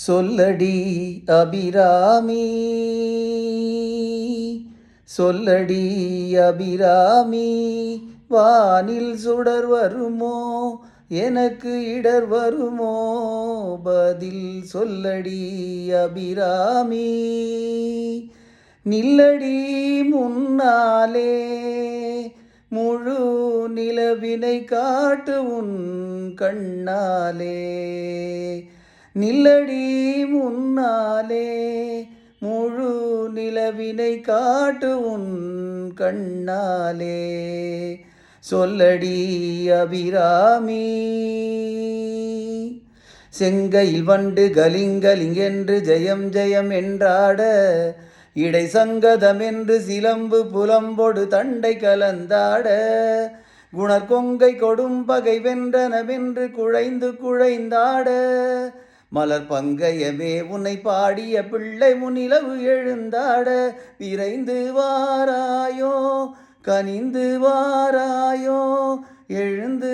சொல்லடி அபிராமி, சொல்லடி அபிராமி, வானில் சுடர் வருமோ, எனக்கு இடர் வருமோ, பதில் சொல்லடி அபிராமி. நில்லடி முன்னாலே, முழு நிலவினை காட்டு உன் கண்ணாலே. நில்லடி முன்னாலே, முழு நிலவினை காட்டு உன் கண்ணாலே. சொல்லடி அபிராமி. செங்கையில் வண்டு கலிங்கலிங்கென்று ஜெயம் ஜெயம் என்றாட, இடை சங்கதம் என்று சிலம்பு புலம்பொடு தண்டை கலந்தாட, குணர்கொங்கை கொடும் பகை வென்றனவென்று குழைந்து குழைந்தாட, மலர் பங்கையமே உன்னை பாடிய பிள்ளை முனிலவு எழுந்தாட, விரைந்து வாராயோ கனிந்து வாராயோ எழுந்து